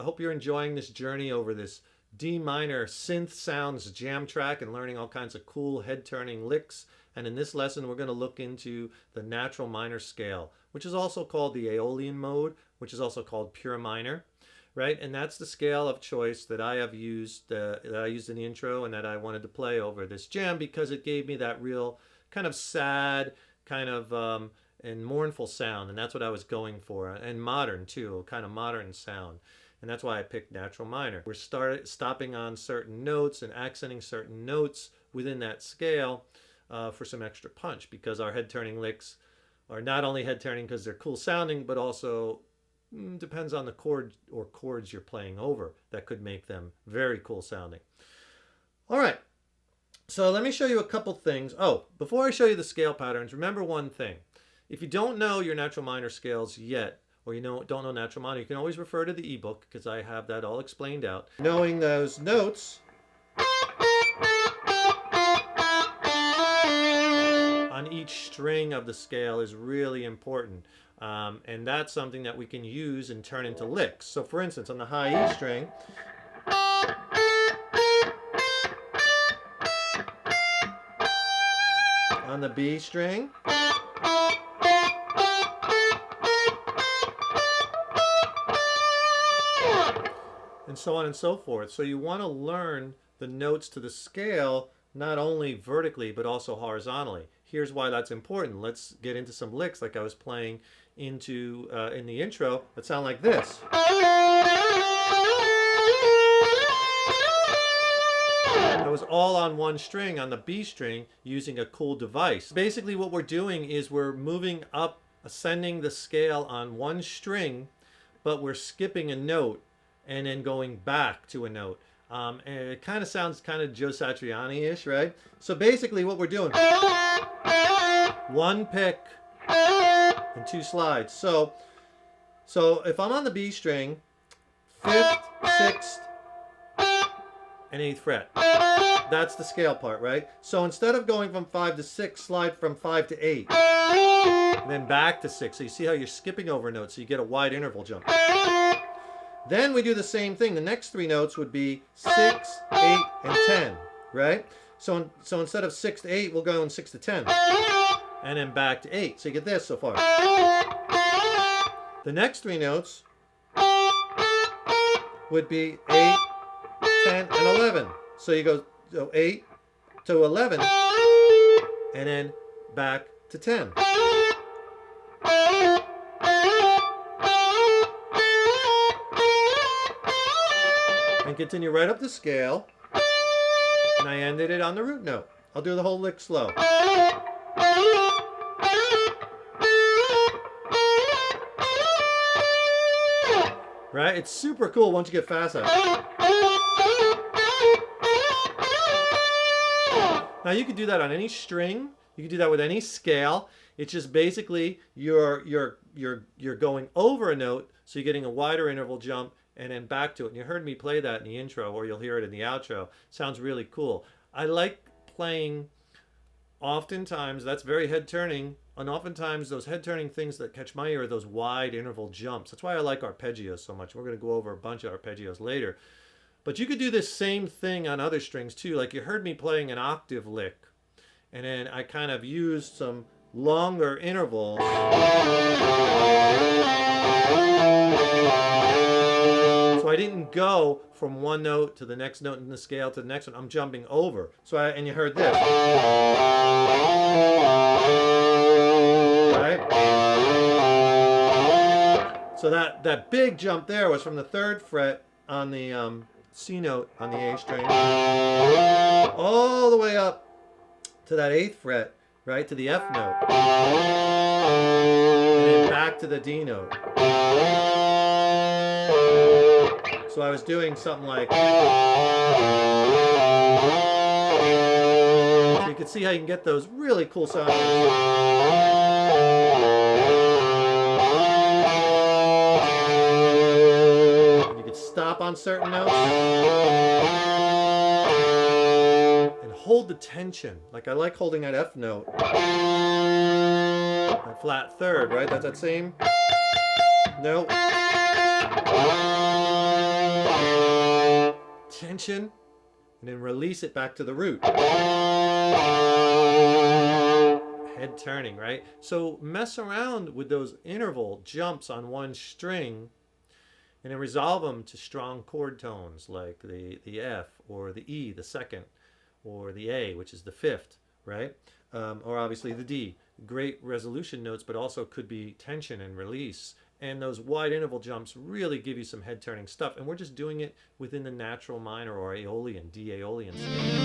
hope you're enjoying this journey over this D minor synth sounds jam track and learning all kinds of cool head-turning licks. And in this lesson, we're going to look into the natural minor scale, which is also called the Aeolian mode, which is also called pure minor, right? And that's the scale of choice that I have used, that I used in the intro and that I wanted to play over this jam because it gave me that real kind of sad, kind of and mournful sound, and that's what I was going for, and modern too, kind of modern sound. And that's why I picked natural minor. We're stopping on certain notes and accenting certain notes within that scale for some extra punch, because our head-turning licks are not only head-turning because they're cool sounding, but also depends on the chord or chords you're playing over that could make them very cool sounding. All right, so let me show you a couple things. Oh, before I show you the scale patterns, remember one thing. If you don't know your natural minor scales yet, or you don't know natural minor, you can always refer to the ebook because I have that all explained out. Knowing those notes on each string of the scale is really important. And that's something that we can use and turn into licks. So for instance, on the high E string, on the B string, and so on and so forth. So you want to learn the notes to the scale not only vertically but also horizontally. Here's why that's important. Let's get into some licks like I was playing into in the intro that sound like this. That was all on one string, on the B string, using a cool device. Basically what we're doing is we're moving up, ascending the scale on one string, but we're skipping a note and then going back to a note. And it kind of sounds kind of Joe Satriani-ish, right? So basically what we're doing, one pick and two slides. So if I'm on the B string, 5th, 6th, and 8th fret, that's the scale part, right? So instead of going from 5 to 6, slide from 5 to 8, and then back to 6. So you see how you're skipping over notes, so you get a wide interval jump. Then we do the same thing. The next three notes would be 6, 8, and 10, right? So instead of 6 to 8, we'll go in 6 to 10. And then back to 8. So you get this so far. The next three notes would be 8, 10, and 11. So you go 8 to 11, and then back to 10. And continue right up the scale, and I ended it on the root note. I'll do the whole lick slow. Right? It's super cool once you get fast at it. Now you can do that on any string. You can do that with any scale. It's just basically you're going over a note, so you're getting a wider interval jump, and then back to it. And you heard me play that in the intro, or you'll hear it in the outro. Sounds really cool. I like playing, oftentimes, that's very head-turning, and oftentimes those head-turning things that catch my ear are those wide interval jumps. That's why I like arpeggios so much. We're going to go over a bunch of arpeggios later. But you could do this same thing on other strings too. Like you heard me playing an octave lick, and then I kind of used some longer intervals. So I didn't go from one note to the next note in the scale to the next one. I'm jumping over. And you heard this. Right? So that big jump there was from the 3rd fret on the C note on the A string, all the way up to that 8th fret, right, to the F note, and then back to the D note. So I was doing something like, so you can see how you can get those really cool sounds. You could stop on certain notes and hold the tension. Like I like holding that F note, that flat 3rd, right? That's that same note. tension, and then release it back to the root. Head turning, right? So mess around with those interval jumps on one string and then resolve them to strong chord tones like the F or the E, the second, or the A, which is the fifth, right? Or obviously the D. Great resolution notes, but also could be tension and release. And those wide interval jumps really give you some head turning stuff. And we're just doing it within the natural minor or Aeolian, D Aeolian scale.